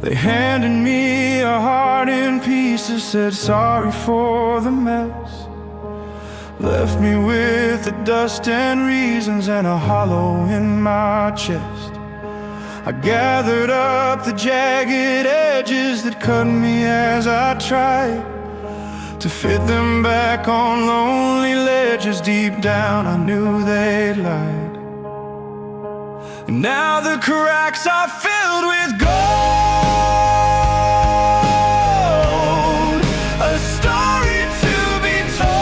They handed me a heart in pieces, said sorry for the mess, left me with the dust and reasons and a hollow in my chest. I gathered up the jagged edges that cut me as I tried to fit them back on lonely ledges. Deep down I knew they lied. And now the cracks are filled with gold, a story to be told.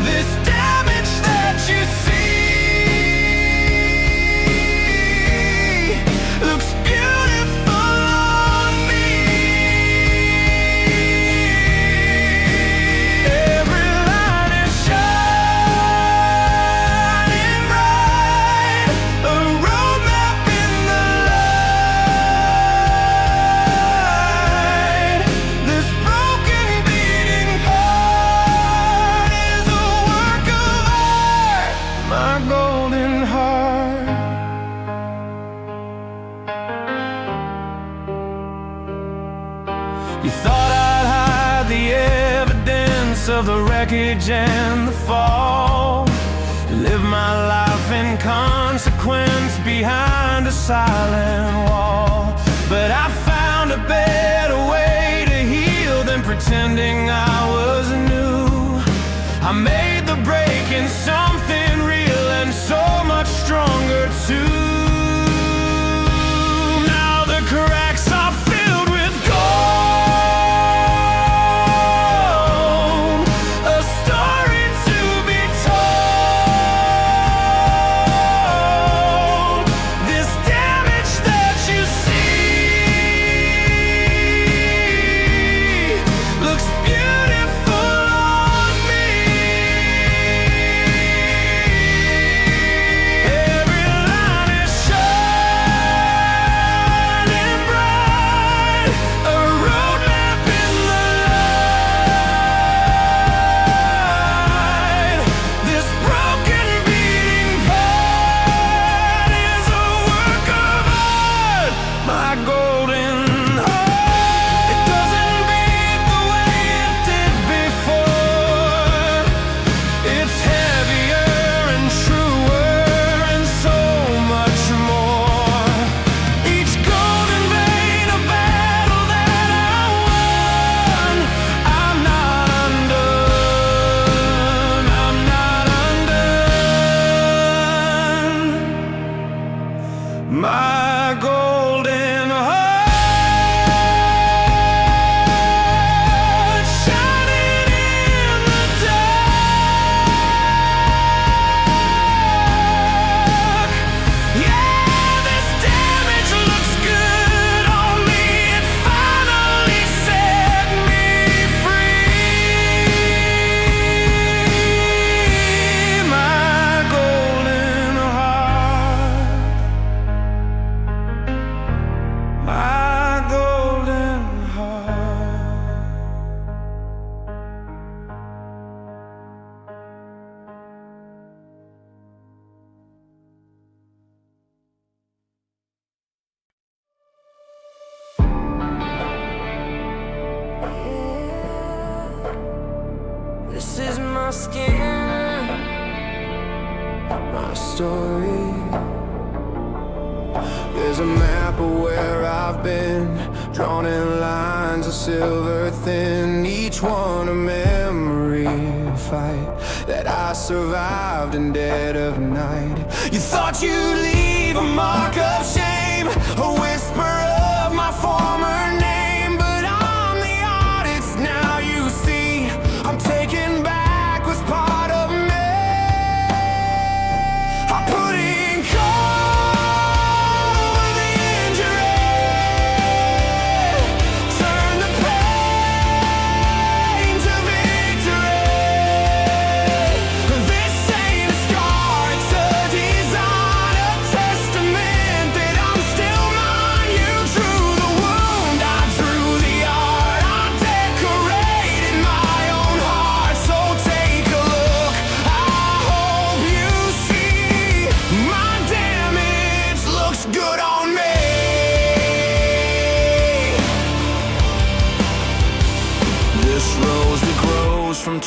This damage that you see looks beautiful on me. Every line is shining bright, a roadmap in the light. This broken beating heart is a work of art, my golden heart. You thought I'd hide the evidence of the wreckage and the fall, live my life in consequence behind a silent wall. But I found a better way to heal than pretending I was new. I made the break in something real and so much stronger too. Now the cracks are filled with gold, a story to be told. This damage that you see looks beautiful on me. Every line is shining bright, a roadmap in the light. This broken beating heart is a work of art, my golden heart. It doesn't beat the way it did before. It's heavier and truer and so much more. Each golden vein a battle that I won. I'm not undone, I'm not undone. My golden heart shining in the dark. Yeah, this damage looks good on me. It finally set me free. My golden heart, my golden heart. This is my skin, my story. There's a map of where I've been, drawn in lines of silver thin, each one a memory, a fight that I survived in dead of night. You thought you'd leave a mark of shame, a whisper of my former name, but I'm the artist now. You see, I'm taking back what's part of me. I'm putting cold with the injury, turn the pain to victory. This ain't a scar, it's a design, a testament that I'm still mine.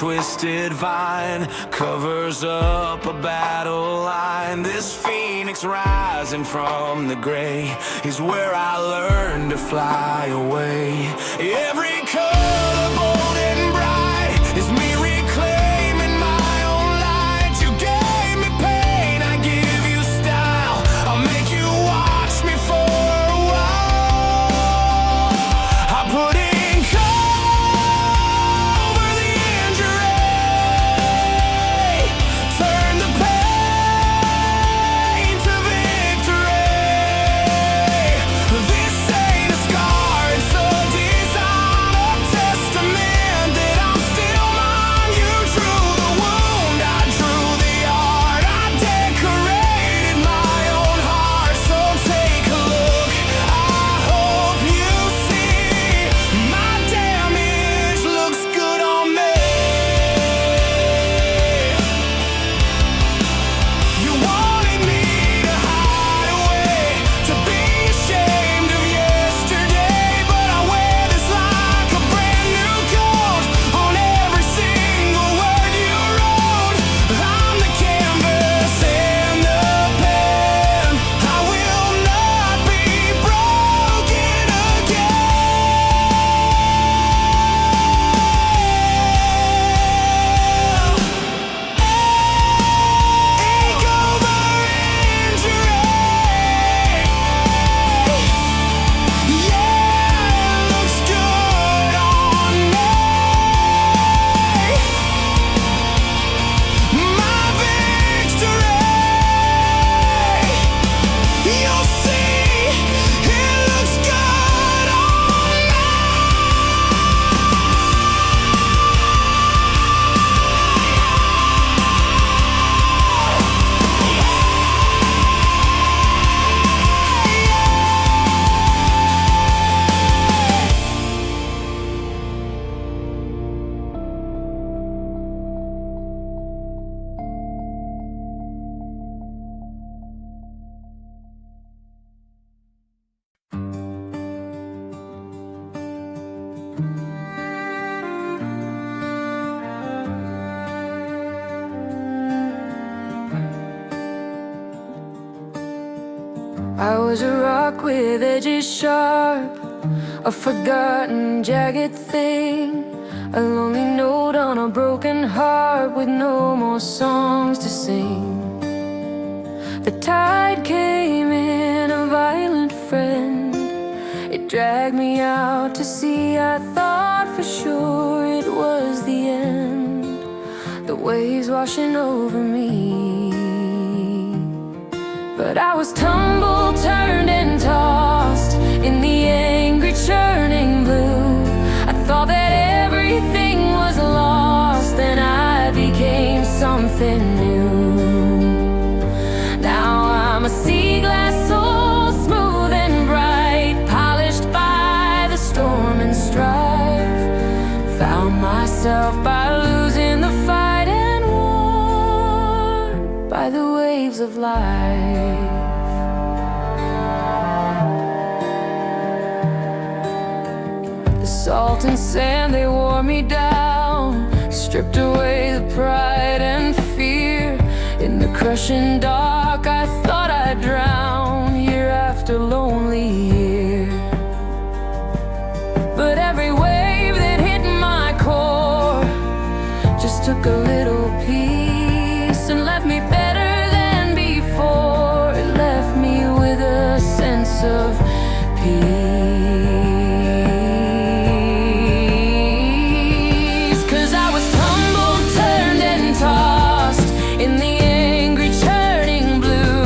twisted vine covers up a battle line. This phoenix rising from the gray is where I learned to fly away. Every color bold and bright is me reclaiming my own light. You gave me pain, I give you style. I'll make you watch me for a while. I put ink over the injury, turn the pain to victory. This ain't a scar, it's a design, a testament that I'm still mine. You drew the wound, I drew the art. I decorated my own heart. So take a look, I hope you see my damage looks good on me. You wanted me to hide away, to be ashamed of yesterday, but I wear this like a brand new coat on every single word you wrote. I'm the canvas and the pen. I will not be broken again. Ink over injury. Yeah, it looks good on me. My victory. You'll see, it looks good on me. I was a rock with edges sharp, a forgotten jagged thing, a lonely note on a broken heart with no more songs to sing. The tide came in, a violent friend. It dragged me out to sea. I thought for sure it was the end, the waves washing over me. But I was tumbled, turned and tossed in the angry churning blue. I thought that everything was lost, then I became something new. Now I'm a sea glass so smooth and bright, polished by the storm and strife. Found myself by losing the fight and worn by the waves of life. The salt and sand, they wore me down, stripped away the pride and fear. In the crushing dark, I thought I'd drown year after lonely year. But every wave that hit my core just took a little piece and left me better than before. It left me with a sense of peace. 'Cause I was tumbled, turned and tossed in the angry churning blue.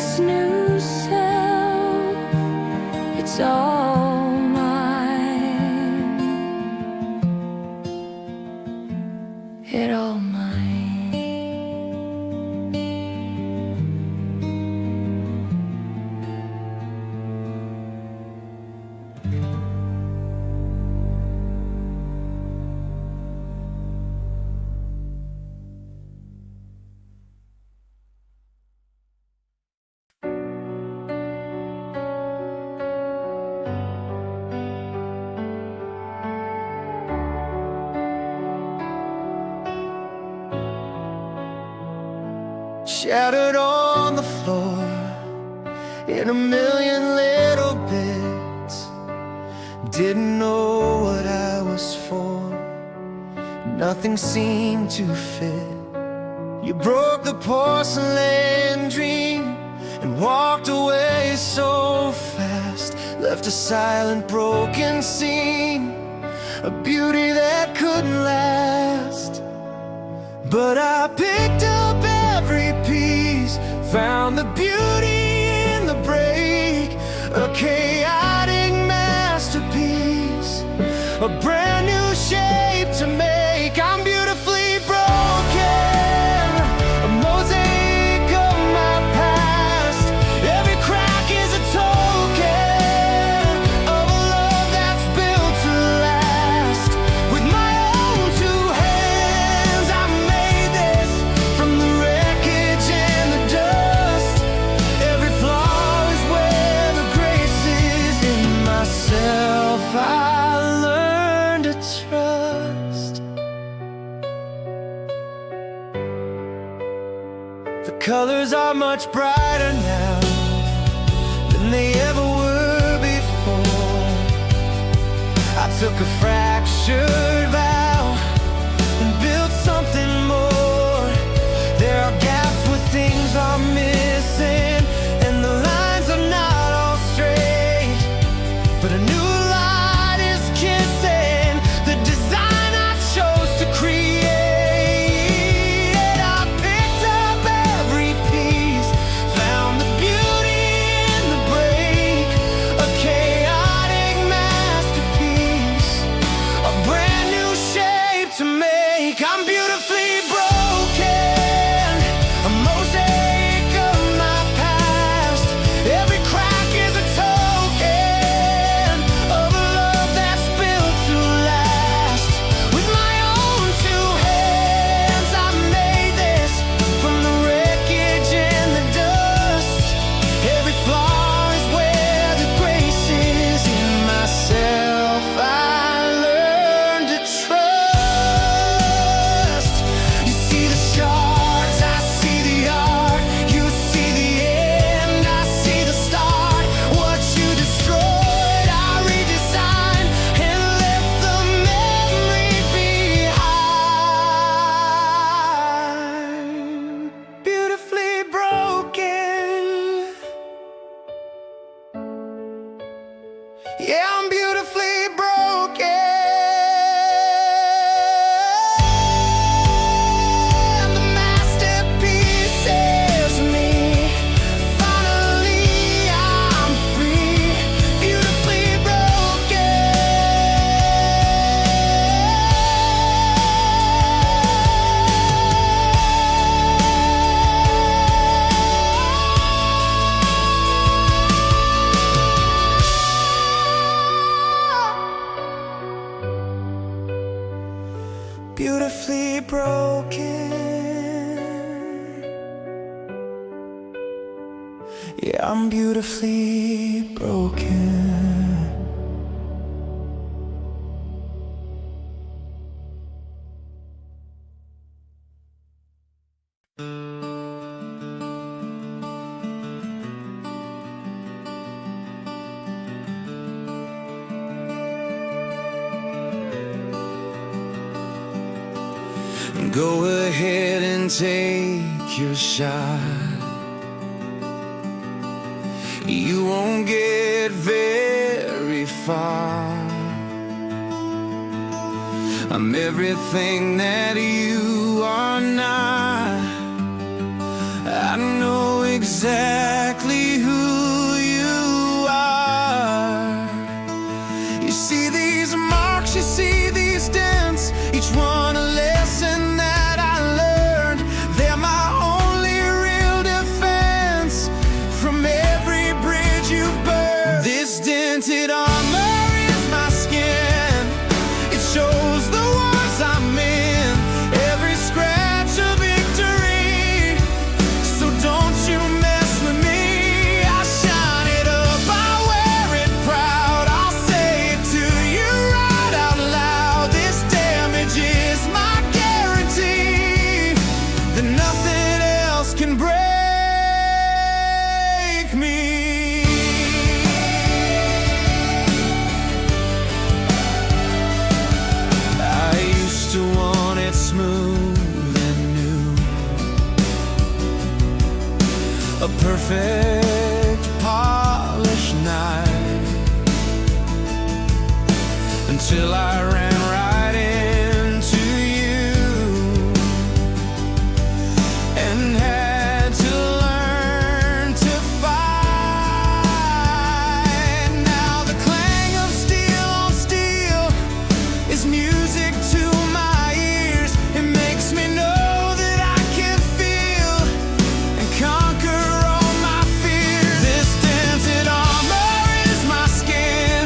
this new self, it's all mine, it all mine. Shattered on the floor in a million little bits. Didn't know what I was for. Nothing seemed to fit. You broke the porcelain dream and walked away so fast. Left a silent, broken scene, a beauty that couldn't last. But I picked up every piece, found the beauty in the break, a chaotic masterpiece, a brand new shape to make. I'm beautifully broken, a mosaic of my past. Every crack is a token of a love that's built to last. With my own two hands I made this from the wreckage and the dust. Every flaw is where the grace is in myself. I learned to trust. The colors are much brighter now than they ever were before. I took a fractured vow and built something more. There are gaps where things are missing, and the lines are not all straight. But a new light is kissing the design I chose to create. I picked up every piece, found the beauty in the break, a chaotic masterpiece, a brand new shape to make. I'm beautifully broken, a mosaic of my past. Every crack is a token of a love that's built to last. With my own two hands I made this from the wreckage and the dust. Every flaw is where the grace is in myself. I learned to trust. You see the shards, I see the art. You see the end, I see the start. What you destroyed, I redesigned and left the memory behind. Beautifully broken. Yeah, I'm beautifully broken. The masterpiece is me. Finally, I'm free. Beautifully broken. Beautifully broken. Yeah, I'm beautifully broken. Go ahead and take your shot. You won't get very far. I'm everything that you are not. I know exactly You see these marks, you see these dents, each one a lesson that I learned. They're my only real defense from every bridge you've burned. This dented armor is my skin, it shows the wars I'm in, every scratch a victory. So don't you mess with me, I shine it up, I wear it proud. I'll say it to you right out loud. This damage is my guarantee that nothing else can break me. I used to want it smooth and new, a perfect polished night, until I ran right into you and had to learn to fight. Now the clang of steel on steel is music to my ears. It makes me know that I can feel and conquer all my fears. This dented armor is my skin,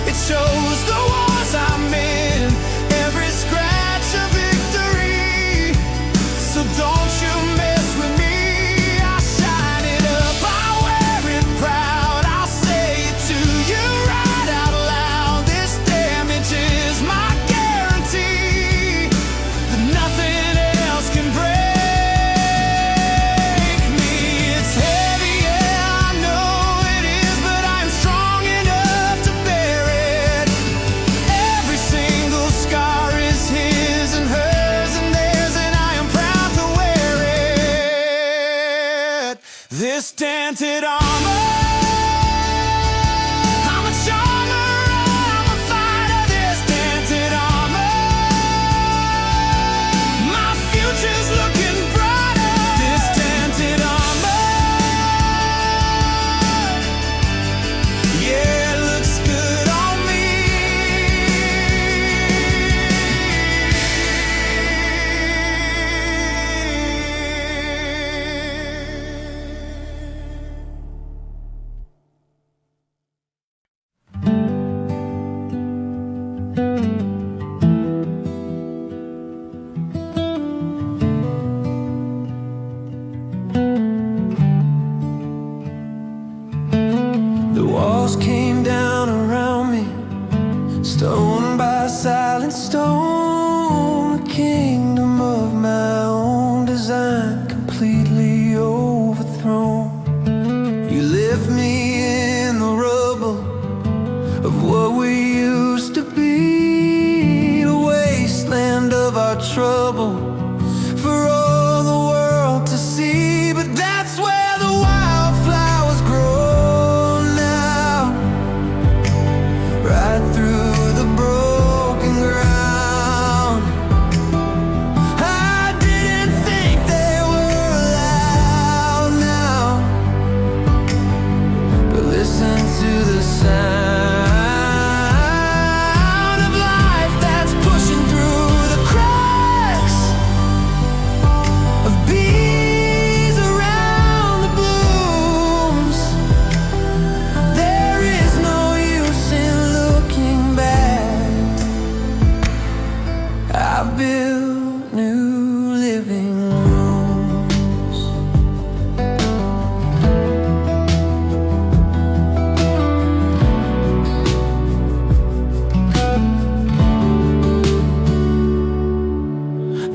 it shows the wars I'm in, every scratch a victory. So don't you mess with me, I shine it up, I wear it proud. I'll say it to you right out loud. This damage is my guarantee that nothing else can break me. It's heavy, yeah, I know it is, but I'm strong enough to bear it. Every single scar is his and hers and theirs, and I am proud to wear it. This dented armor, I'm a charmer, I'm a fighter. This dented armor, my future's looking brighter. This dented armor, yeah, it looks good on me. The walls came down around me, stone by silent stone, a kingdom of my own design, completely overthrown. You left me in the rubble of what we used to be, the wasteland of our trouble, for all the world to see. But that's where the wildflowers grow now, right through the broken ground. I didn't think they were allowed now, but listen to the sound of life that's pushing through the cracks, of bees around the blooms. There is no use in looking back. I've built new living rooms.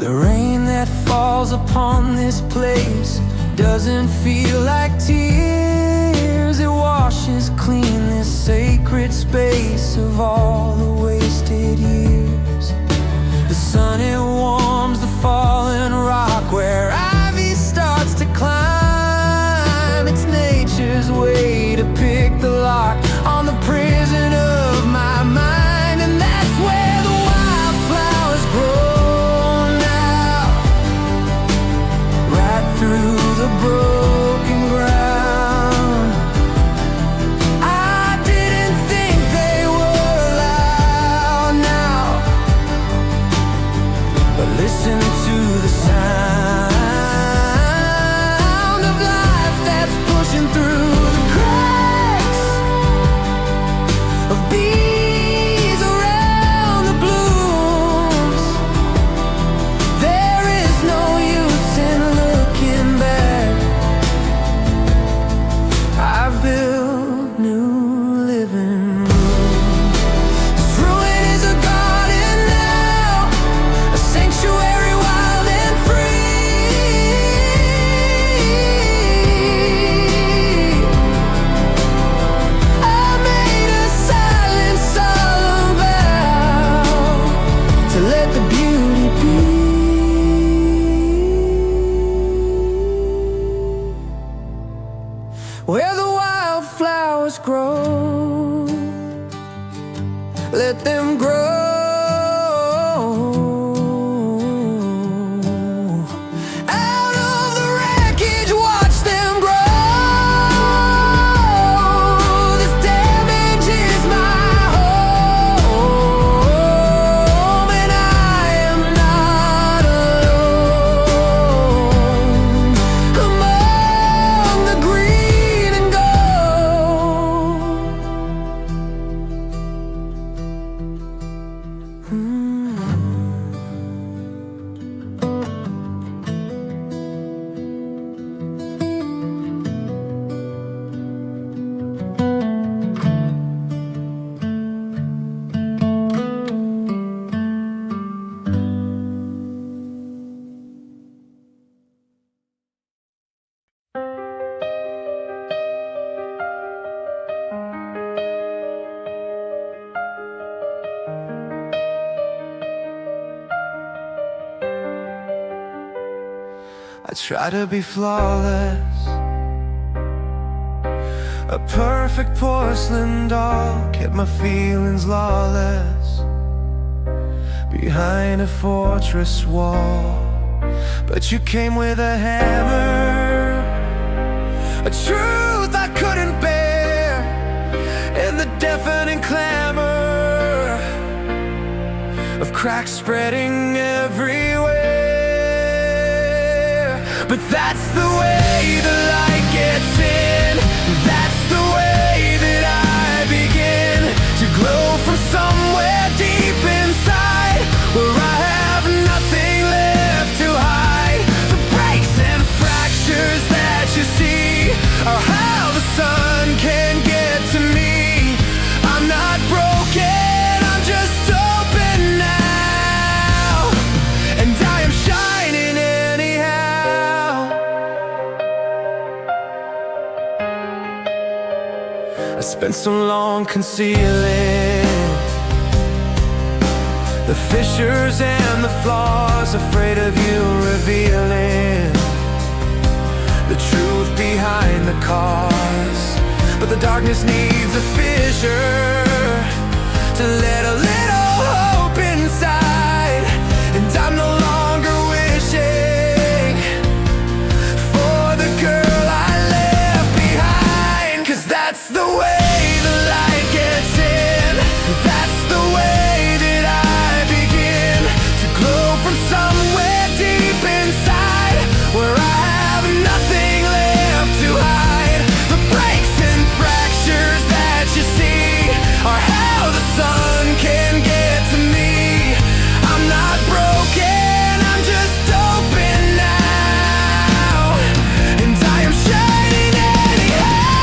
The rain that falls upon this place doesn't feel like tears. It washes clean this sacred space of all the wasted years. The sun, it warms the fallen rock where ivy starts to climb. It's nature's way to pick the lock on the prison of my mind. And that's where the wildflowers grow now, right through the broken ground. I didn't think they were let them grow. Out of the wreckage, watch them grow. This damage is my home, and I am not alone among the green and gold. I try to be flawless, a perfect porcelain doll, kept my feelings lawless behind a fortress wall. But you came with a hammer, a truth I couldn't bear, and the deafening clamor of cracks spreading everywhere. But that's the way the light gets in, that's the way that I begin to glow from somewhere deep inside, where I have nothing left to hide. The breaks and fractures that you see are how the sun can get to me. I'm not broken, I'm just open now, and I am shining anyhow. I spent so long concealing the fissures and the flaws, afraid of you revealing the truth behind the cause. But the darkness needs a fissure to let a little hope inside, and I'm no longer wishing for the girl I left behind. 'Cause that's the way the light gets in, that's the way that I begin to glow from somewhere deep inside, where I have nothing left to hide. The breaks and fractures that you see are how the sun can get to me. I'm not broken, I'm just open now, and I am shining anyhow.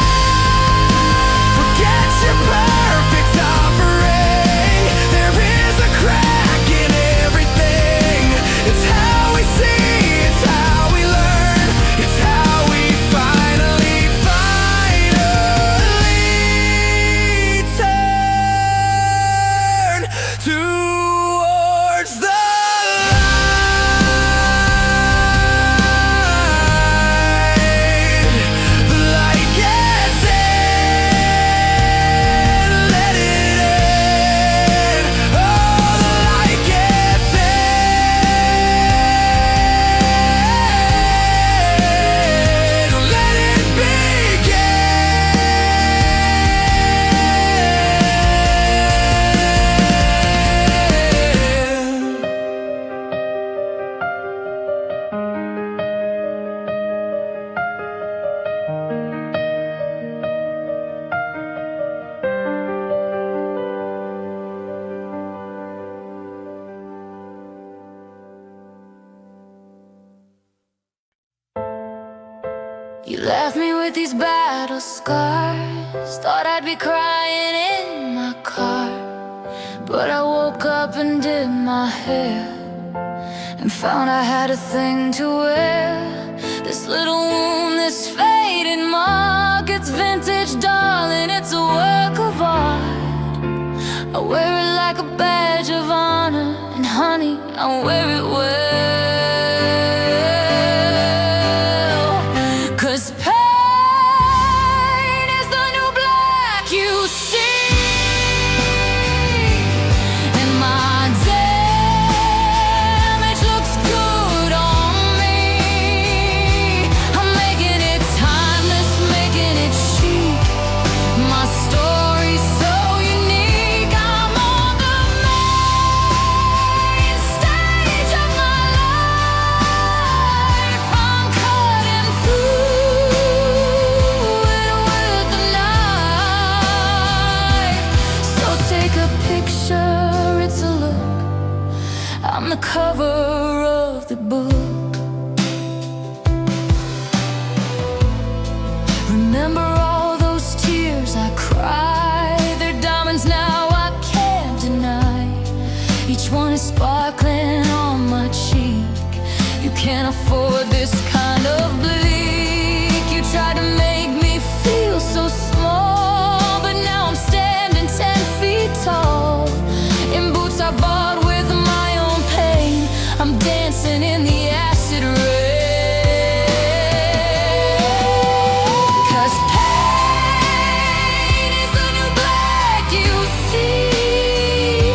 Forget your perfect offering, there is a crack in everything. It's how we see, it's how we learn, it's how we finally turn towards the light. The light gets in, let it in. Oh, the light gets in, let it You left me with these battle scars, thought I'd be crying in my car, but I woke up and did my hair and found I had a thing to wear. This little wound, this faded mark, it's vintage, darling, it's a work of art. I wear it like a badge of honor, and honey, I wear it well. 'Cause pain is the new black you see. take a picture, it's a look. I'm the cover of the book. Remember all those tears I cried? They're diamonds now, I can't deny. Each one is sparkling on my cheek. You can't afford this kind of bleak. You tried to make me feel so small, but now I'm standing 10 feet tall. In boots I bought with my own pain, I'm dancing in the acid rain. 'Cause pain is the new black you see,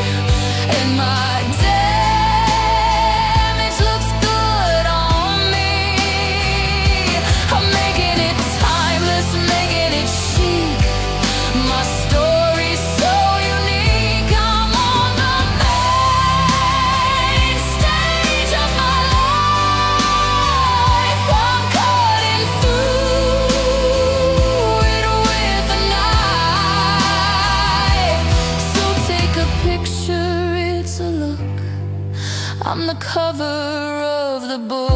and my damage looks good on me. I'm making it timeless, making it chic. My story's so unique. I'm on the main stage of my life. I'm cutting through it with a knife. So take a picture, it's a look. I'm the cover of the book.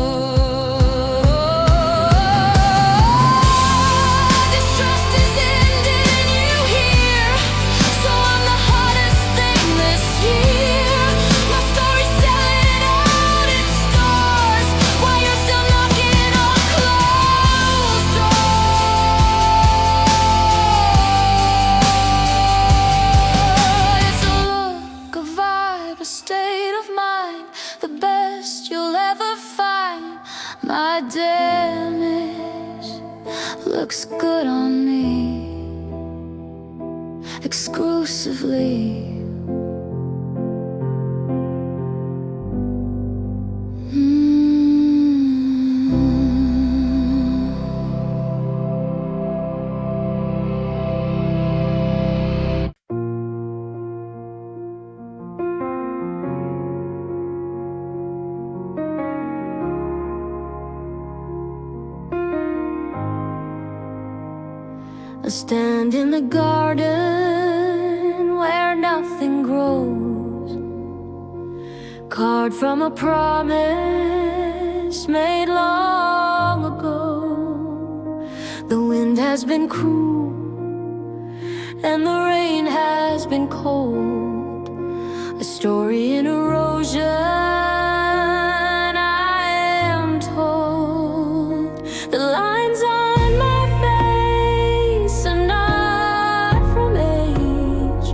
Distrust is ended and you hear, so I'm the hottest thing this year. My story's selling out in stores while you're still knocking on closed doors. It's a look, a vibe, a state of mind, the best you'll ever find. My damage looks good on me, exclusively. I stand in the garden where nothing grows, carved from a promise made long ago. The wind has been cruel and the rain has been cold. A story in erosion, I am told. The lines on my face are not from age,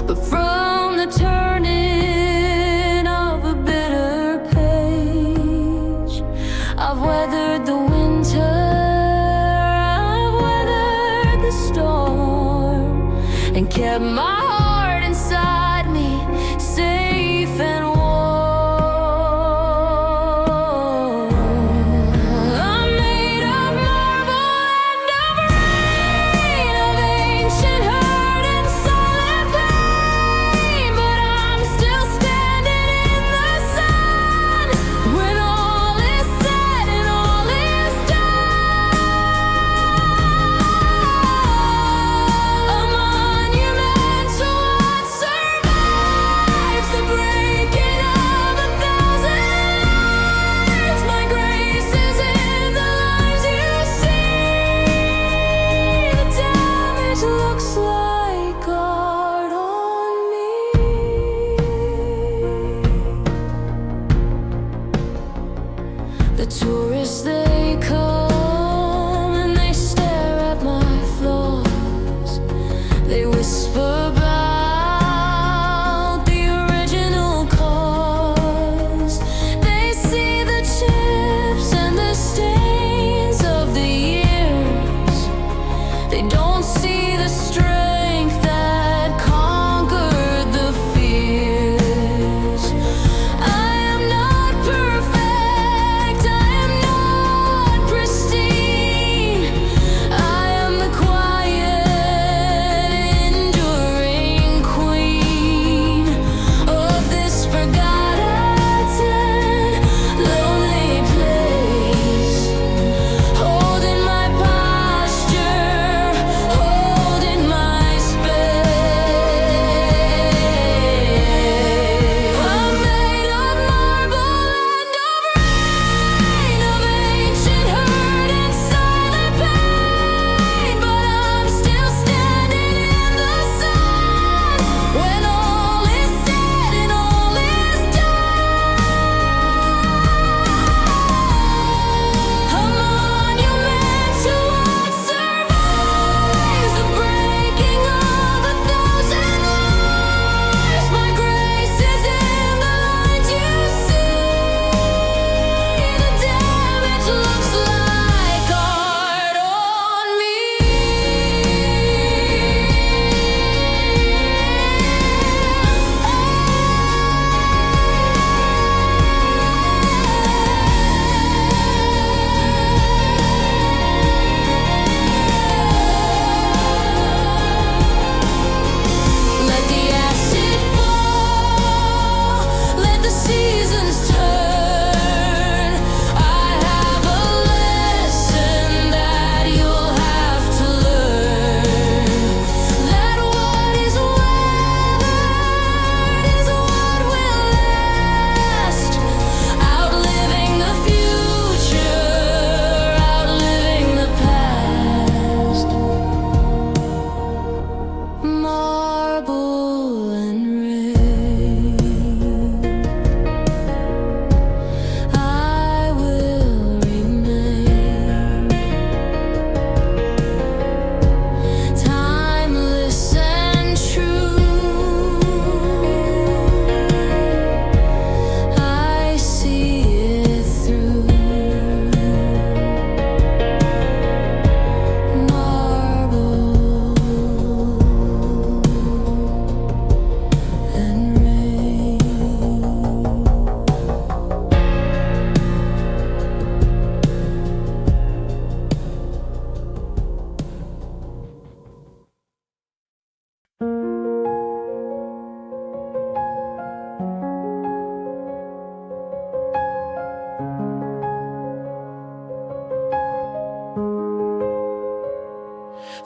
but from the turning of a bitter page. I've weathered the winter, I've weathered the storm, and kept my heart inside me, safe and warm. I'm made of marble and of rain, of ancient hurt and silent pain, but I'm still standing in the sun when all is said and all is done. A monument to what survives the breaking of 1,000 lives. My grace is in the lines you see. The damage looks like art on me. The tourists, they come and they stare at my flaws. They whisper about the original cause. They see the chips and the stains of the years. They don't see the strength that conquered the fears. I am not perfect, I am not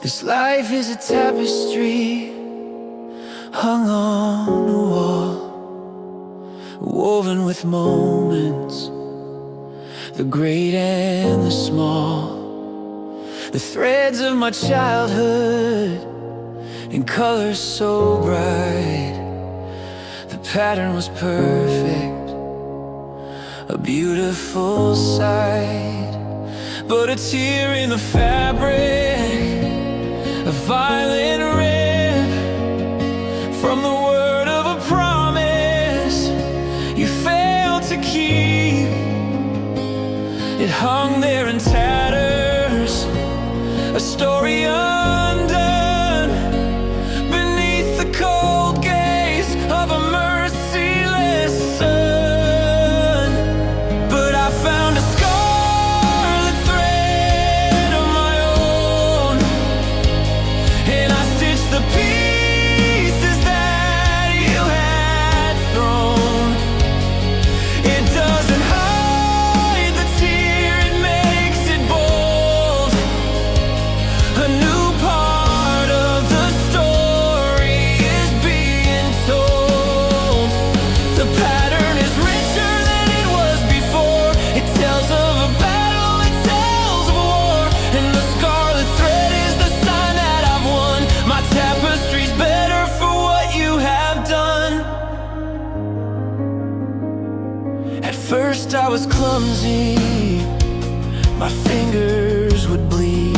This life is a tapestry hung on a wall, woven with moments, the great and the small, the threads of my childhood in colors so bright. The pattern was perfect, a beautiful sight. But a tear in the fabric, a violent rip from the word of a promise you failed to keep. It hung there in tatters, a story undone beneath the cold gaze of a merciless sun. But I found a scarlet thread of my own, and I stitched the pieces that you had thrown. It doesn't hide the tear, it makes it bold. A new part of the story is being told. The pattern is richer than it was before. It tells of a battle, it tells of a war, and the scarlet thread is the sign that I've won. My tapestry's better for what you have done. At first I was clumsy, my fingers would bleed,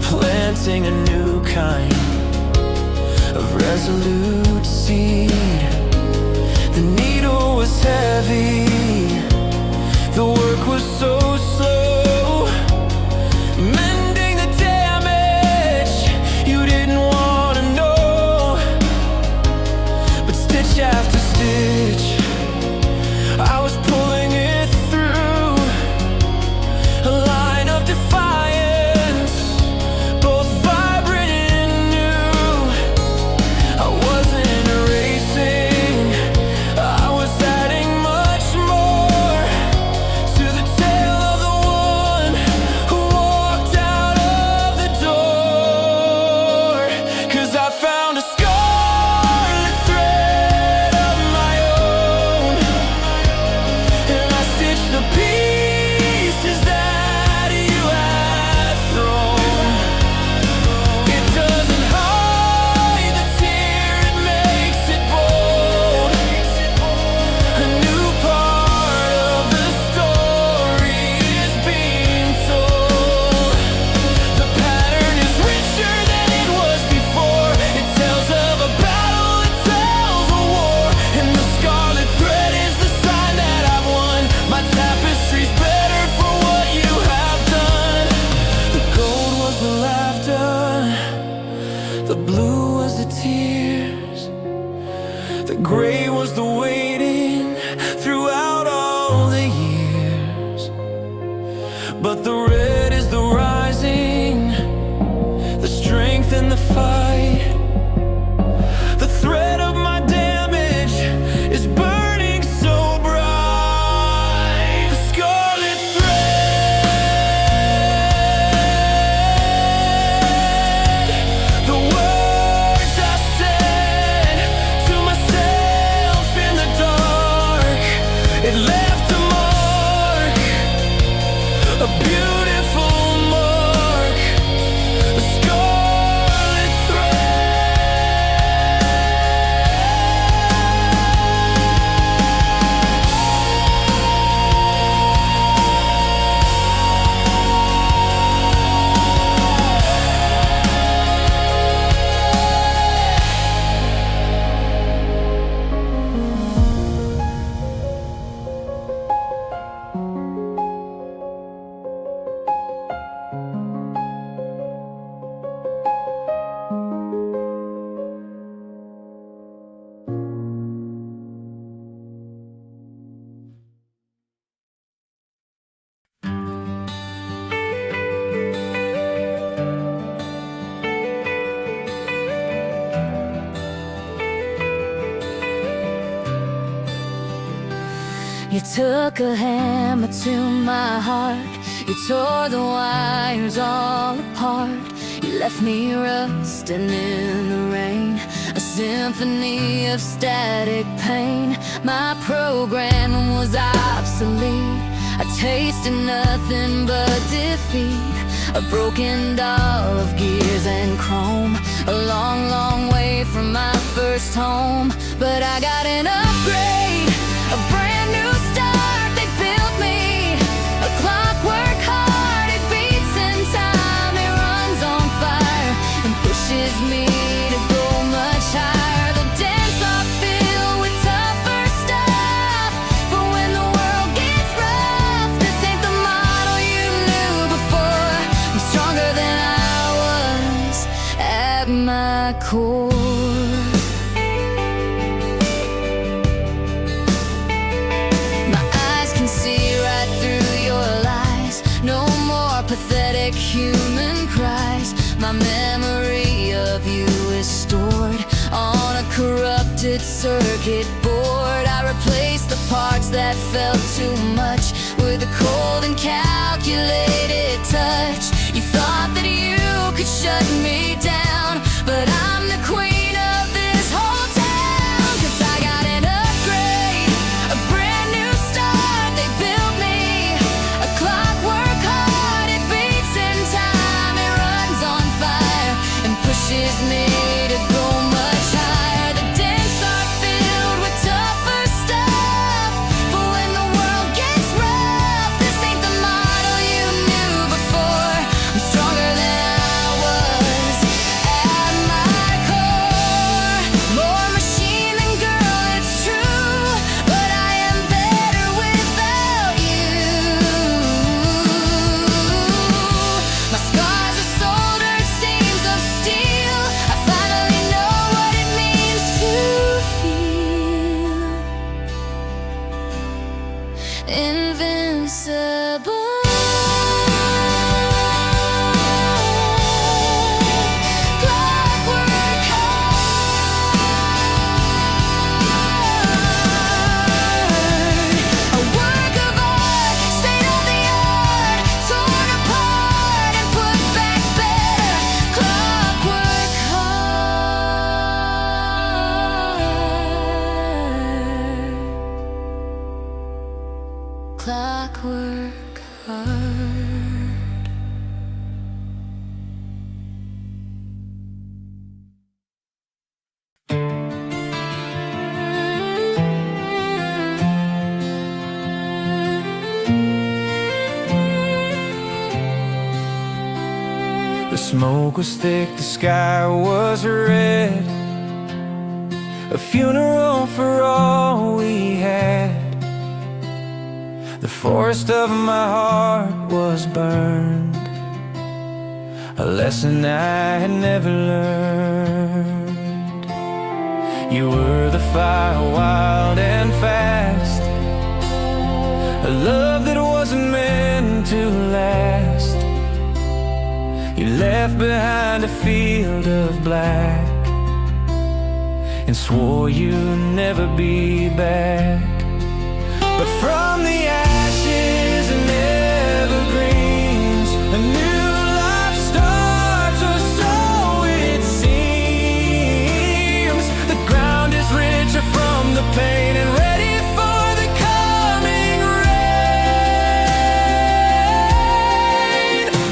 planting a new kind of resolute seed. The needle was heavy, the work was so slow, mending the damage you didn't want to know. But stitch after stitch, I was pulling it through, a line of defiance, both vibrant and new. I wasn't erasing, I was adding much more to the tale of the one who walked out of the door. 'Cause I found a scarlet thread of my own, and I stitched the pieces that you had thrown. It doesn't hide the tear, it makes it bold. A new part of the story is being told. The pattern is richer than it was before. It tells of a battle, it tells a war, and the scarlet thread is the sign that I've won. My tapestry's better for what you have done. The gold was the laughter, the blue was the tears, the gray was the waiting throughout all the years. But the red is the rising, the strength and the fight. The thread of my damage is burning so bright. The scarlet thread, the words I said to myself in the dark, it left a mark, a beautiful mark. The scarlet You took a hammer to my heart. You tore the wires all apart. You left me rusting in the rain, a symphony of static pain. My program was obsolete. I tasted nothing but defeat, a broken doll of gears and chrome, a long, long way from my first home. But I got an upgrade, a brand new start. They built me a clockwork heart. It beats in time, it runs on fire and pushes me to go much higher. The dents are filled with tougher stuff, but when the world gets rough, this ain't the model you knew before. I'm stronger than I was at my core. Pathetic human cries. My memory of you is stored on a corrupted circuit board. I replaced the parts that felt too much with a cold and calculated touch. You thought that you could shut me down, but I'm the queen of this whole town. 'Cause I got an upgrade, a brand new start. They built me a clockwork heart. It beats in time, it runs on fire and pushes me to go much higher. The dents are filled with tougher stuff, for when the world gets rough, this ain't the model you knew before. I'm stronger than I was at my core. More machine than girl, it's true, but I am better without you. My scars are soldered seams of steel. I finally know what it means to feel invincible. Clockwork heart, a work of art, state of the art, torn apart and put back better. Clockwork heart, clockwork heart. The smoke was thick, the sky was red, a funeral for all we had. The forest of my heart was burned, a lesson I had never learned. You were the fire, wild and fast, a love that wasn't meant to last. You left behind a field of black and swore you'd never be back. But from the ashes and evergreens, a new life starts, or so it seems. The ground is richer from the pain and ready for the coming rain.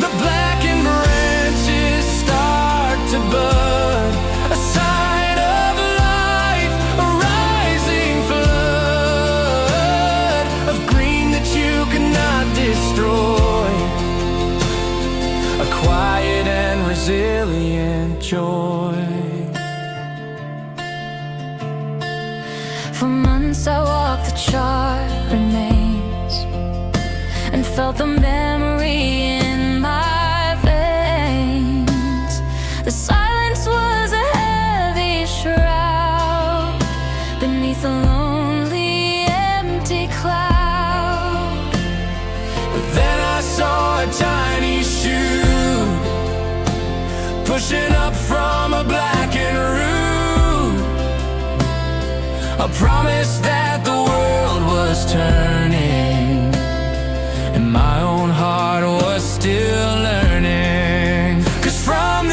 The blackened branches start to bud, a sign of life, a rising flood of green that you cannot destroy, a quiet and resilient joy. For months I walked the charred remains and felt the memory in my veins. The silence was a heavy shroud beneath a lonely, empty cloud. But then I saw a tiny shoot pushing up from a blackened root, a promise that the world was turning and my own heart was still learning. 'Cause from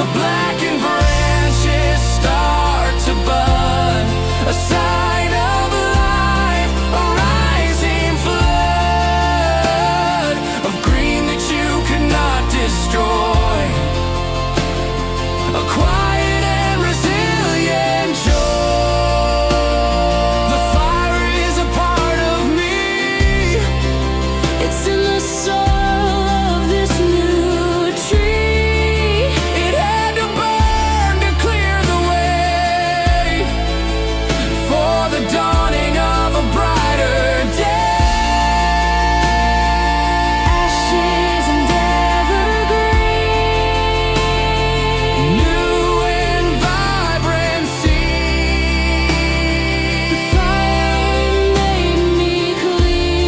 The blackened branches start to bud, a sign of life, a rising flood of green that you could not destroy, a quiet and resilient joy. The fire is a part of me, It's in the soul of this new tree. it had to burn to clear the way for the dawning of a brighter day. Ashes and evergreen. New and vibrancy. The fire made me clean.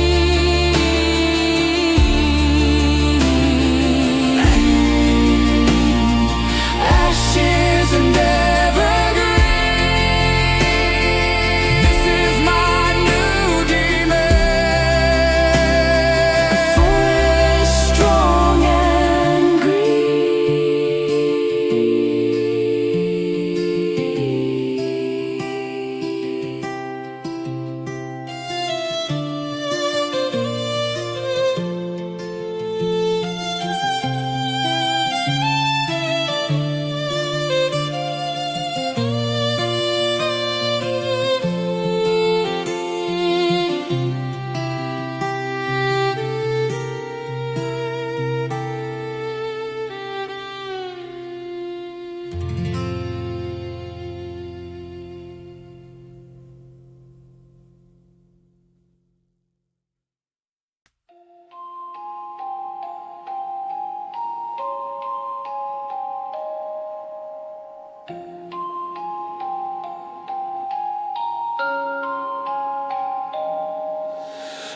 Ashes and evergreen. This is my new demon. Forest strong and green.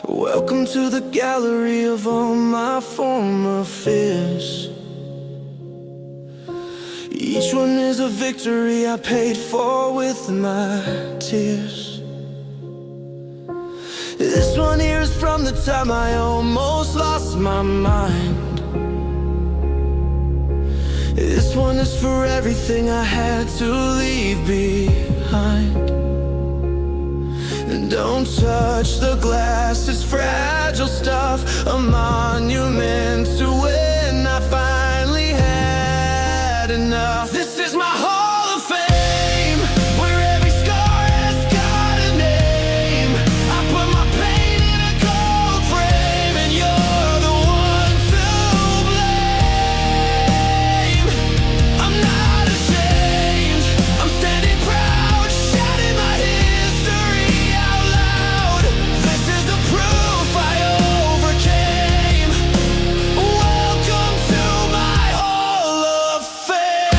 Welcome to the gallery of all my former fears. Each one is a victory I paid for with my tears. This one here is from the time I almost lost my mind. This one is for everything I had to leave behind. And don't touch the glass, it's fragile stuff, a monument to when I finally had enough. This is my hall of fame, where every scar has got a name. I put my pain in a gold frame, and you're the one to blame. I'm not ashamed, I'm standing proud, shouting my history out loud. This is the proof I overcame. Welcome to my hall of fame.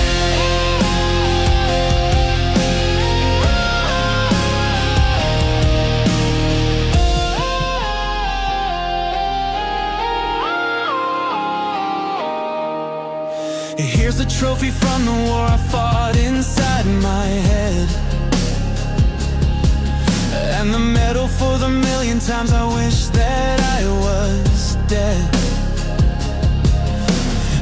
Here's a trophy from the war I fought inside my head, and the medal for the million times I wish that I was dead.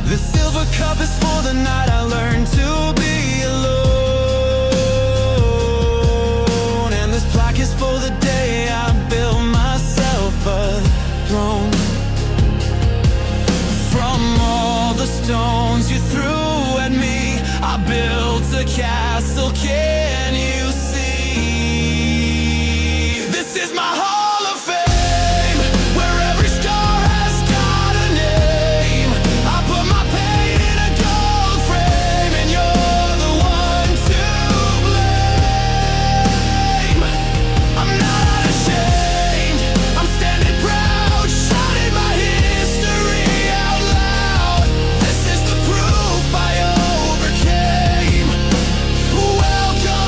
The silver cup is for the night I learned to be alone, and this plaque is for the day I built myself a throne. From all the stones you threw at me, I built a castle, can you see? This is my hall of fame, where every scar has got a name. I put my pain in a gold frame, and you're the one to blame. I'm not ashamed, I'm standing proud, shouting my history out loud. This is the proof I overcame. Welcome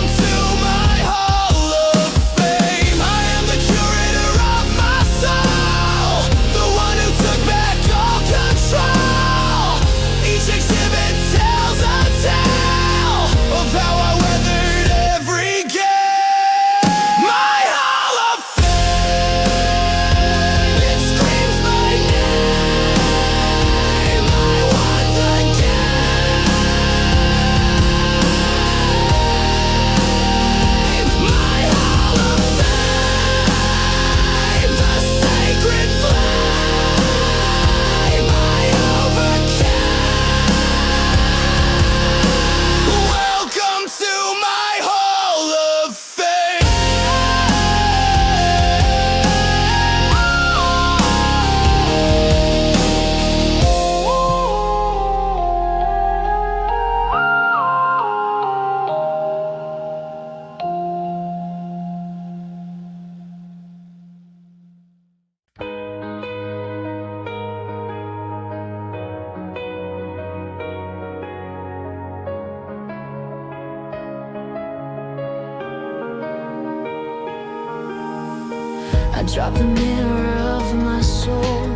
I dropped the mirror of my soul.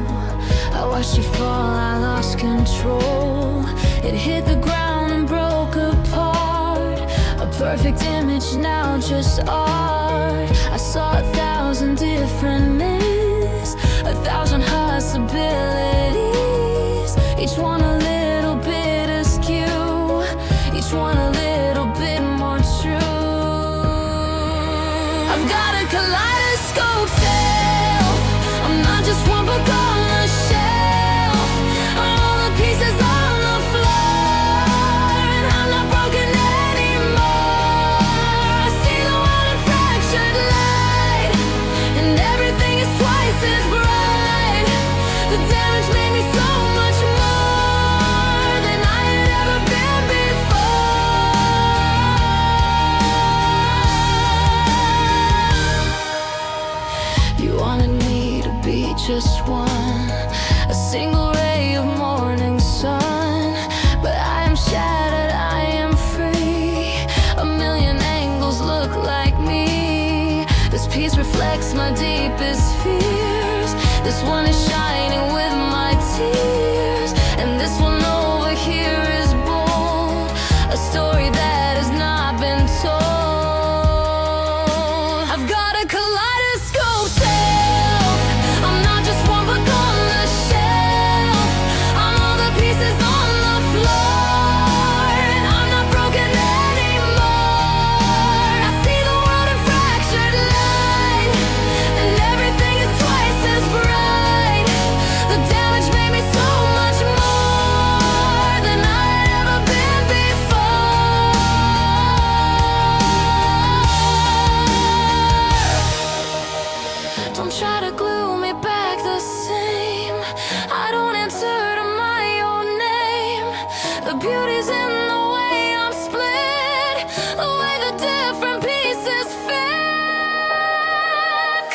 I watched you fall, I lost control. It hit the ground and broke apart. A perfect image, now just art. I saw 1,000 different myths, 1,000 possibilities. Each one a little bit askew, each one a little bit more true. I've got a kaleidoscope self. I'm not just one book on the shelf. All the pieces on the floor, and I'm not broken anymore. I see the world in fractured light, and everything is twice as bright. The damage made me so much more than I had ever been before. You wanted me to be just one, a single ray of morning sun. But I am shattered, I am free. A million angles look like me. This piece reflects my deepest fears. This one is shining with my tears, and this one over here is bold, a story that has not been told. I've got a kaleidoscope self. I'm not just one book on the shelf. I'm all the pieces on the floor, and I'm not broken anymore. I see the world in fractured light, and everything is twice as bright. The damage made me so much more than I had ever been before. Don't try to glue me back the same. I don't answer to my own name. The beauty's in the way I'm split, the way the different pieces fit.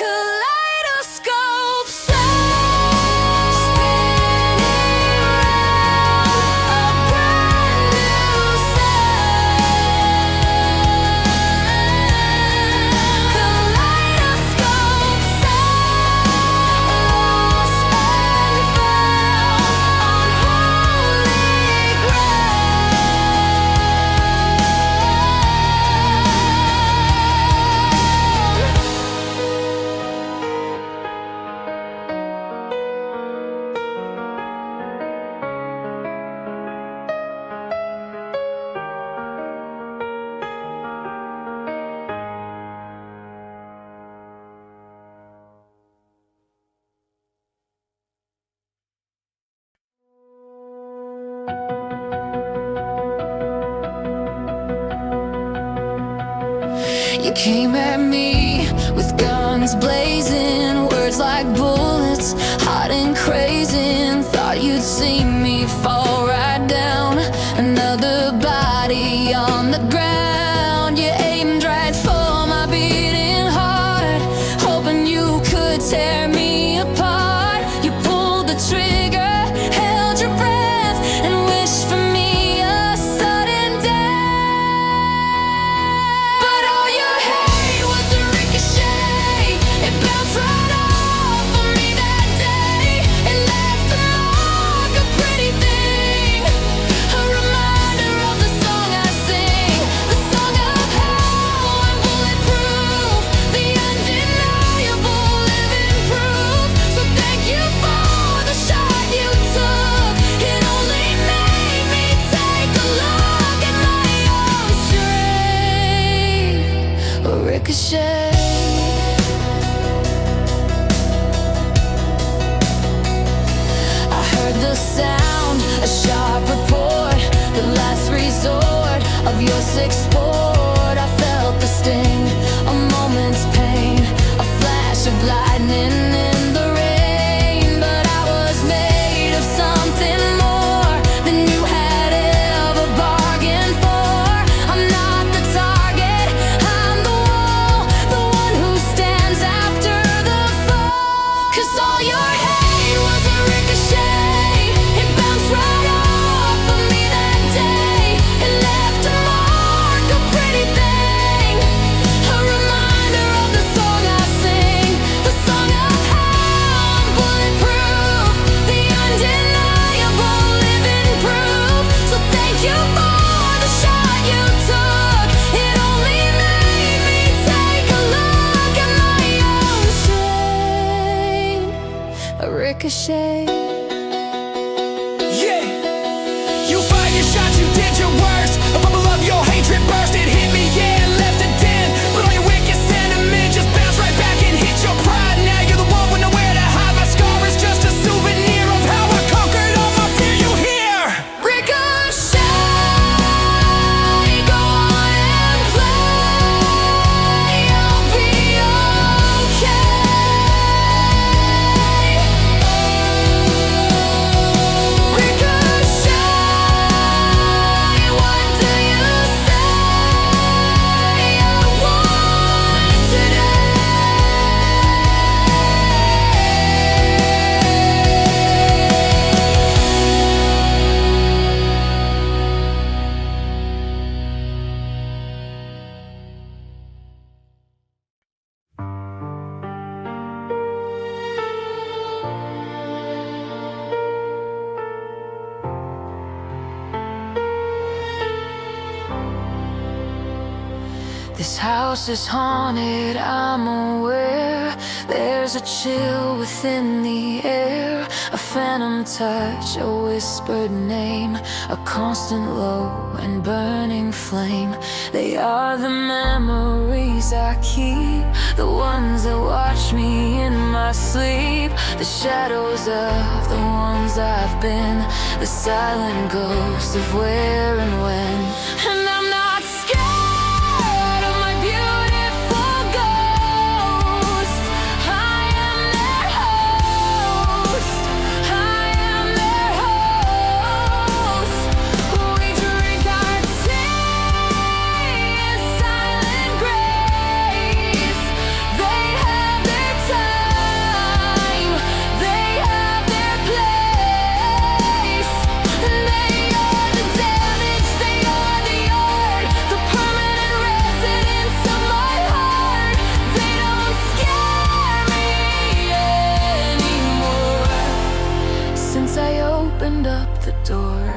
Kaleidoscope self, spinning round a brand new self. Kaleidoscope self, lost and found on holy You came at me with guns blazing, words like bullets, hot and crazy. Thought you'd see me fall right down, another body on the ground. You aimed right for my beating heart, hoping you could tear me apart. You pulled the trigger, held your breath, and wished for me a sudden death. But all you hate was a ricochet. It bounced right off of me that day. It left a mark, a pretty thing, a reminder of the song I sing, the song of how I'm bulletproof, the undeniable living proof. So thank you for the shot you took. It only made me take a look at my own strength. A ricochet. I heard the sound, a sharp report, the last resort of your sixth sport. I felt the sting, a moment's pain, a flash of lightning in the rain. But I was made of something more than you had ever bargained for. I'm not the target, I'm the wall, the one who stands after the fall. 'Cause all your hate was a ricochet. It bounced right off of me that day. It left a mark, a This house is haunted, I'm aware. There's a chill within the air, a phantom touch, a whispered name, a constant low and burning flame. They are the memories I keep, the ones that watch me in my sleep, the shadows of the ones I've been, the silent ghost of where and when. And I'm not scared of my beautiful ghost. I am their host. I am their host. We drink our tea in silent grace. They have their time. They have their place. And they are the damage. They are the art. The permanent residents of my heart. They don't scare me anymore since I opened up the door.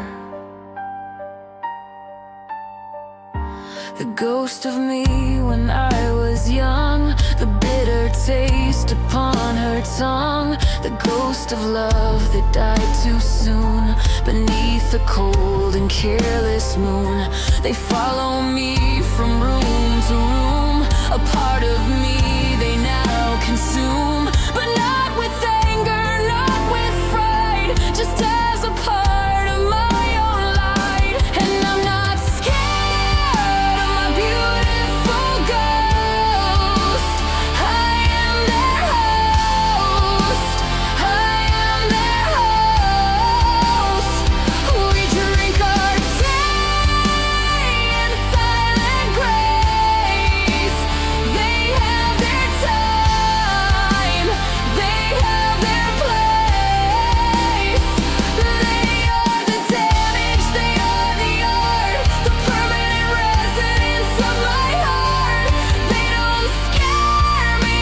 The ghost of me when I was young, the bitter taste upon her tongue, the ghost of love that died too soon beneath the cold and careless moon. They follow me from room to room, a part of me they now consume, but not with anger, not with fright, just as a part of my own light. And I'm not scared of my beautiful ghost. I am their host. I am their host. We drink our tea in silent grace. They have their time. They have their place. They are the damage. They are the art. The permanent residents of my heart. They don't scare me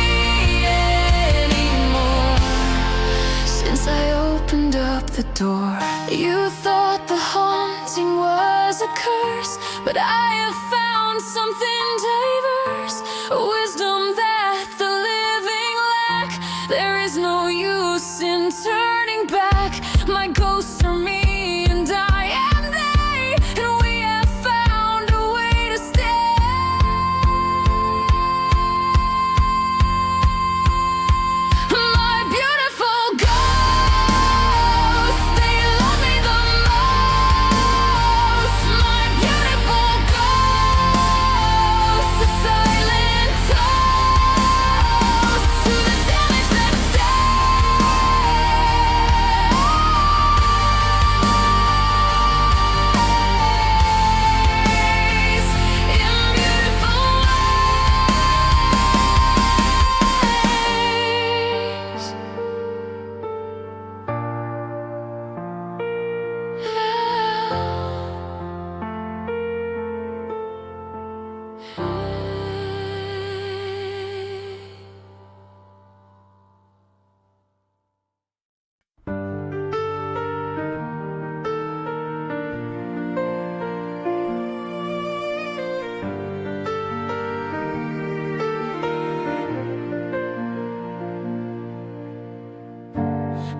anymore since I opened up the door. You thought the haunting was a curse, but I have found something diverse, a wisdom that the living lack. There is no use in turning back. My ghosts are me and I am they, and we have found a way to stay. My beautiful ghost, they love me the most. My beautiful ghost, a silent toast to the damage that stays in beautiful ways.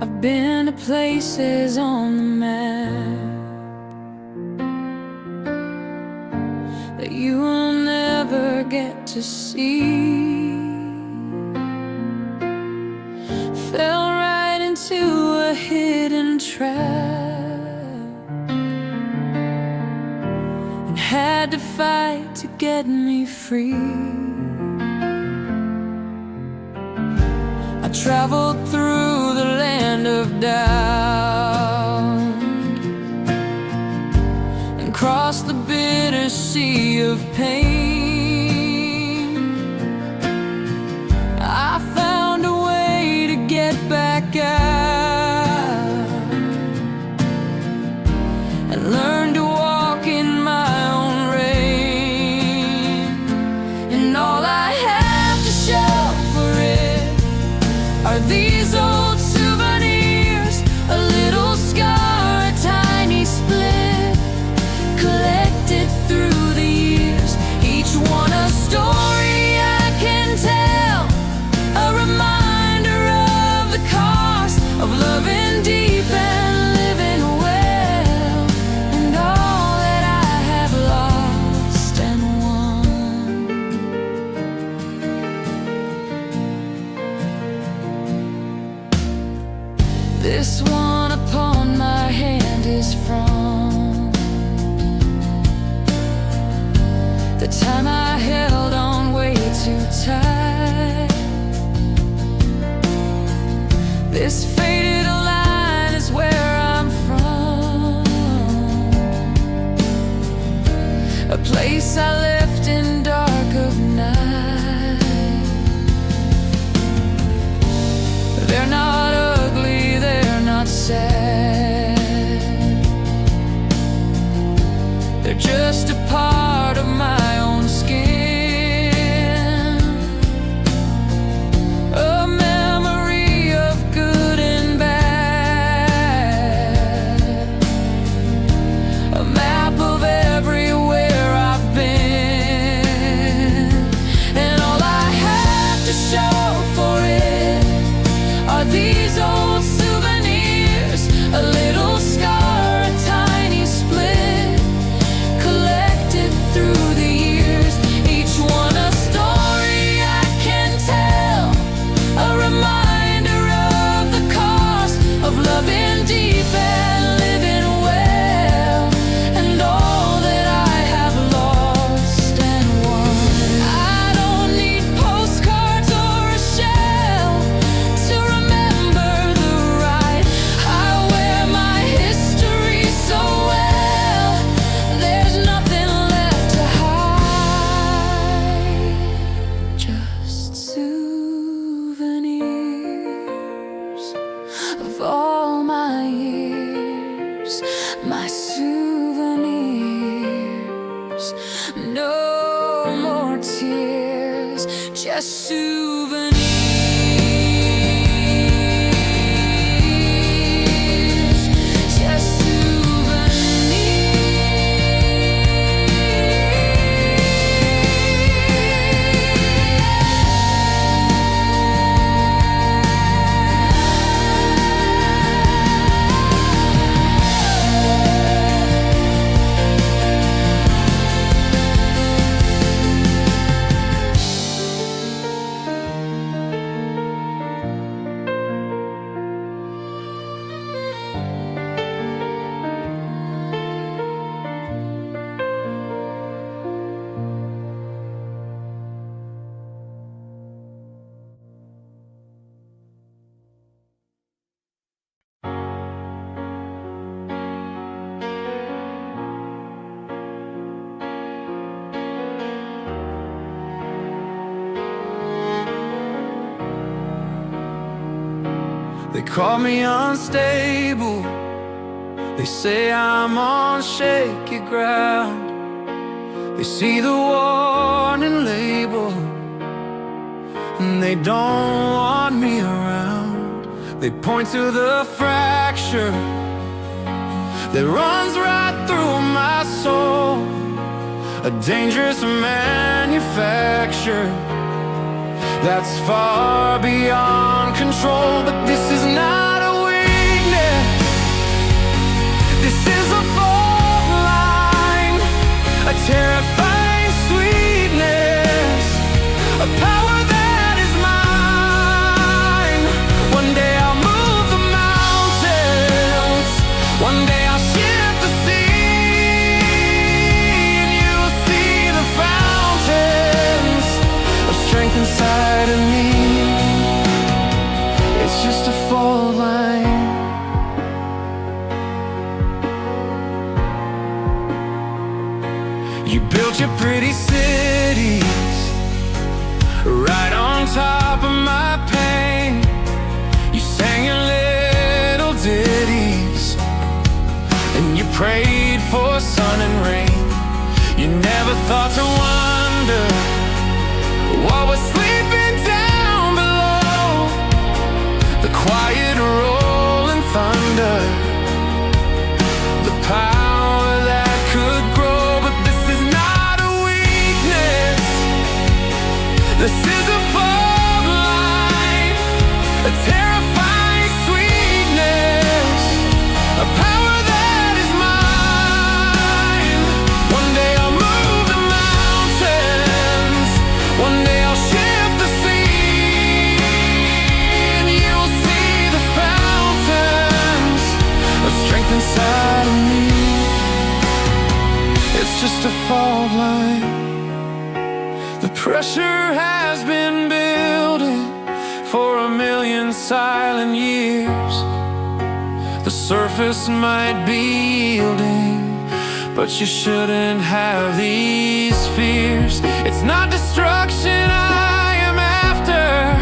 I've been to places on the map that you will never get to see. Fell right into a hidden trap and had to fight to get me free. I traveled through the land of doubt and crossed the bitter sea of pain. I found a way to get back out and learn to walk in my own rain. And all I have to show for it are these old souvenirs, a little scar, a tiny split, collected through the years. Each tide. This faded line is where I'm from, a place I left in dark of night. They're not ugly, they're not sad, they're just a part of my own skin. A memory of good and bad, a map of everywhere I've been. And all I have to show for it are these old souvenirs, a little scar, a tiny split, collected through the years, each one a story I can tell, a reminder of the cost of loving deep and living well, and all that I have lost and won. I don't need postcards or a shell to remember the ride. I wear my history so well, there's nothing left to hide, just souvenirs of all my years, my souvenirs. No more tears, just souvenirs, just They call me unstable, they say I'm on shaky ground. They see the warning label, and they don't want me around. They point to the fracture that runs right through my soul, a dangerous manufacture that's far beyond control. But this is not a weakness, this is a fault line, a terrifying sweetness, a power that is mine. One day I'll move the mountains, one day I'll shift the sea, and you'll see the fountains of strength inside of me. It's just a fault line. You built your pretty cities right on top of my pain. You sang your little ditties, and you prayed for sun and rain. You never thought to wonder what was sleeping down below, the quiet rolling thunder, the power that could grow. But this is not a weakness, this is a fault line, a terrifying sweetness, a power that is mine. One day I'll move the mountains, Pressure has been building for a million silent years. The surface might be yielding, but you shouldn't have these fears. It's not destruction I am after,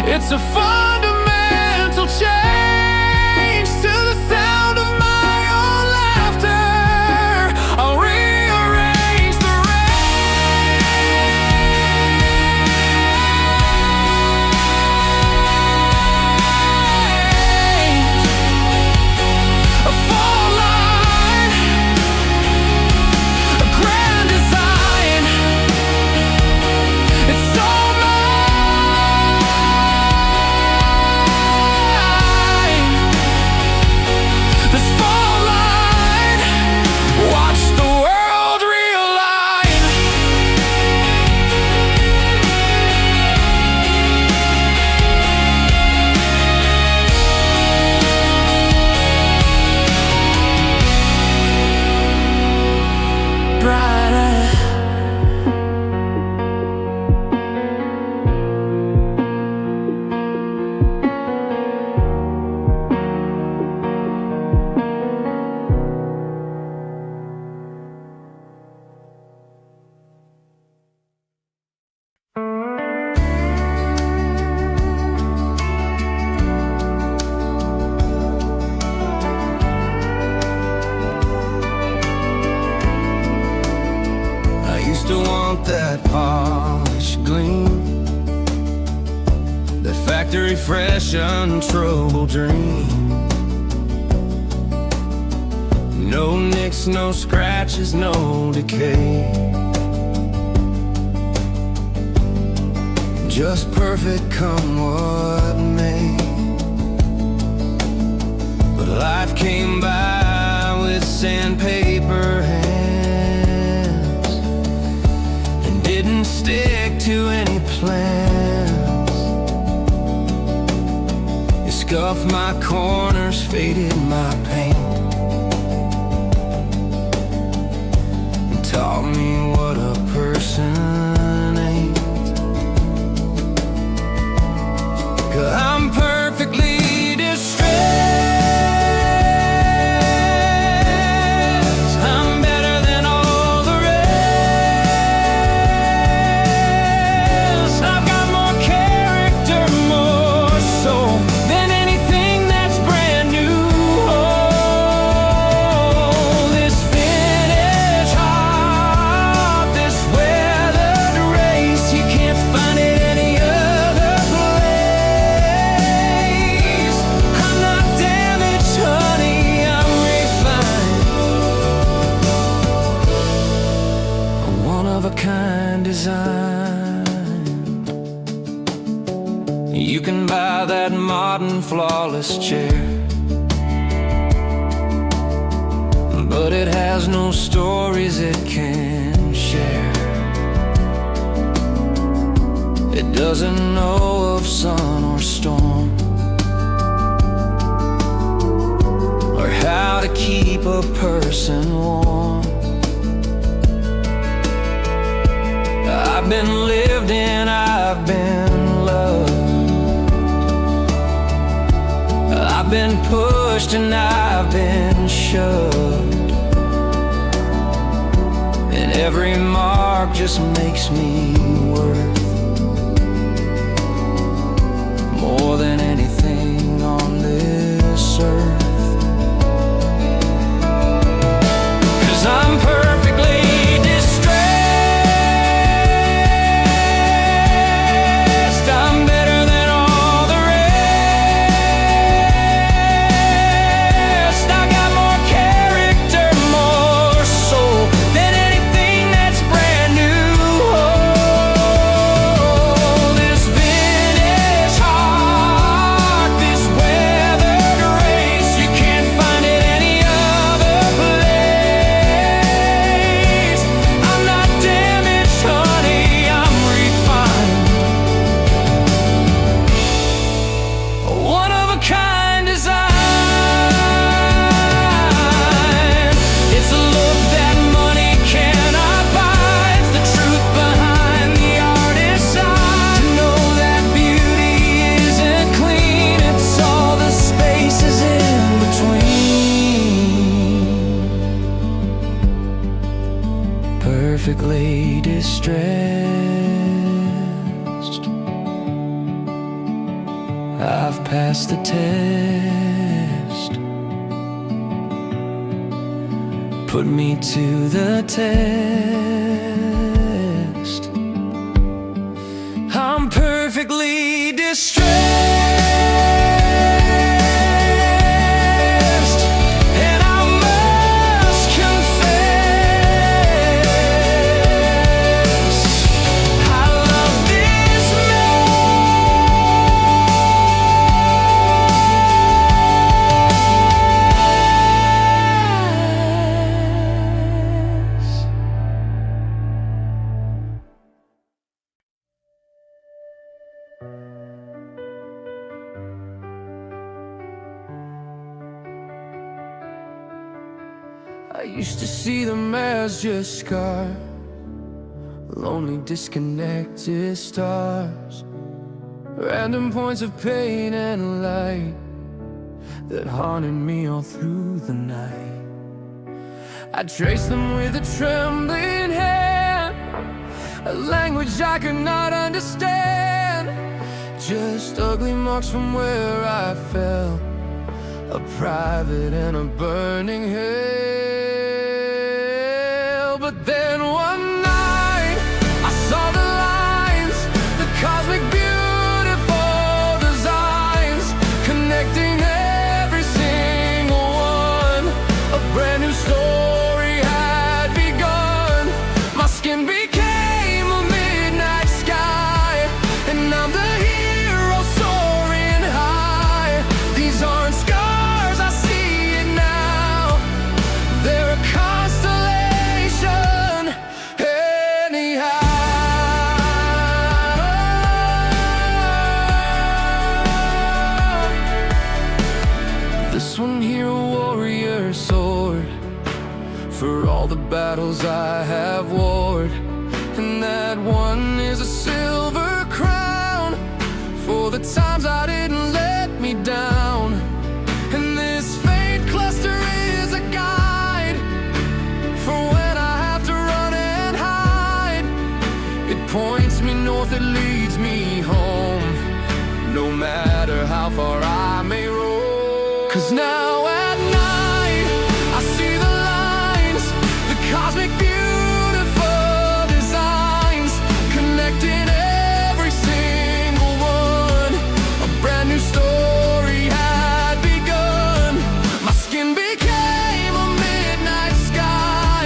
it's a fundamental change to the sound of my own laughter. I'll rearrange the range, a fall line, a grand design. It's so this fall line, watch the world realign. Brighter. I used to want that polished gleam, that factory fresh, untroubled dream. No nicks, no scratches, no decay, just perfect come what may. But life came by with sandpaper hands and didn't stick to any plans. You scuffed my corners, faded my paint, and taught me what a person ain't. 'Cause I'm perfectly distressed. I'm better than all the rest. I've got more character, more soul than anything that's brand new. Oh, this vintage heart, this weathered race, you can't find it any other place. I'm not damaged, honey, I'm refined. A one-of-a-kind design. You can buy that modern flawless chair, but it has no stories it can share. It doesn't know of sun or storm, or how to keep a person warm. I've been lived in, I've been loved, I've been pushed and I've been shoved, and every mark just makes me worth more than anything on this earth. 'Cause I'm perfectly distressed. I'm better than all the rest. I got more character, more soul than anything that's brand new. Oh, perfectly distressed. I've passed the test. Put me to the test. I'm perfectly distressed, and I must confess I love this mess. I used to see them as just scars, lonely, disconnected stars, random points of pain and light that haunted me all through the night. I traced them with a trembling hand, a language I could not understand, just ugly marks from where I fell, a private and a burning hell. But then one night I saw the lines, the cosmic beautiful designs, connecting every single one. A brand new story had begun. My skin became a midnight sky, and I'm the hero soaring high. These aren't scars, I see it now. They're a constellation anyhow. This one here, a warrior sword, for all the battles I have warred. And that one is a silver crown, for the times I didn't let me down. And this fate cluster is a guide for when I have to run and hide. It points me north, it leads me home, no matter how far I may roam. 'Cause now at night I see the lines, the cosmic beautiful designs, connecting every single one. A brand new story had begun. My skin became a midnight sky,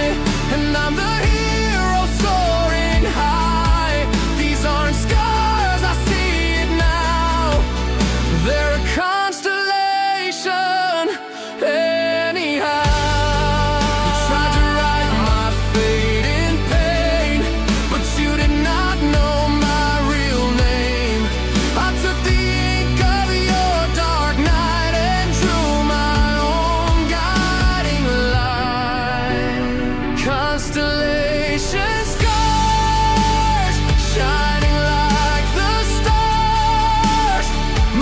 and I'm the hero soaring high. These aren't scars, I see it now. They're a constellation anyhow. You tried to write my fate in pain, but you did not know my real name. I took the ink of your dark night and drew my own guiding light. Constellation scars, shining like the stars.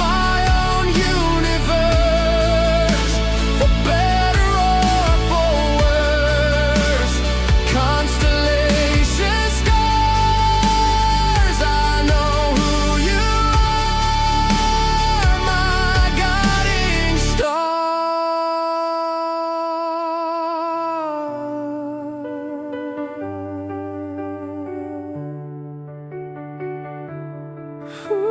My own universe, for better or for worse. Constellation scars, I know who you are, my guiding star. Ooh.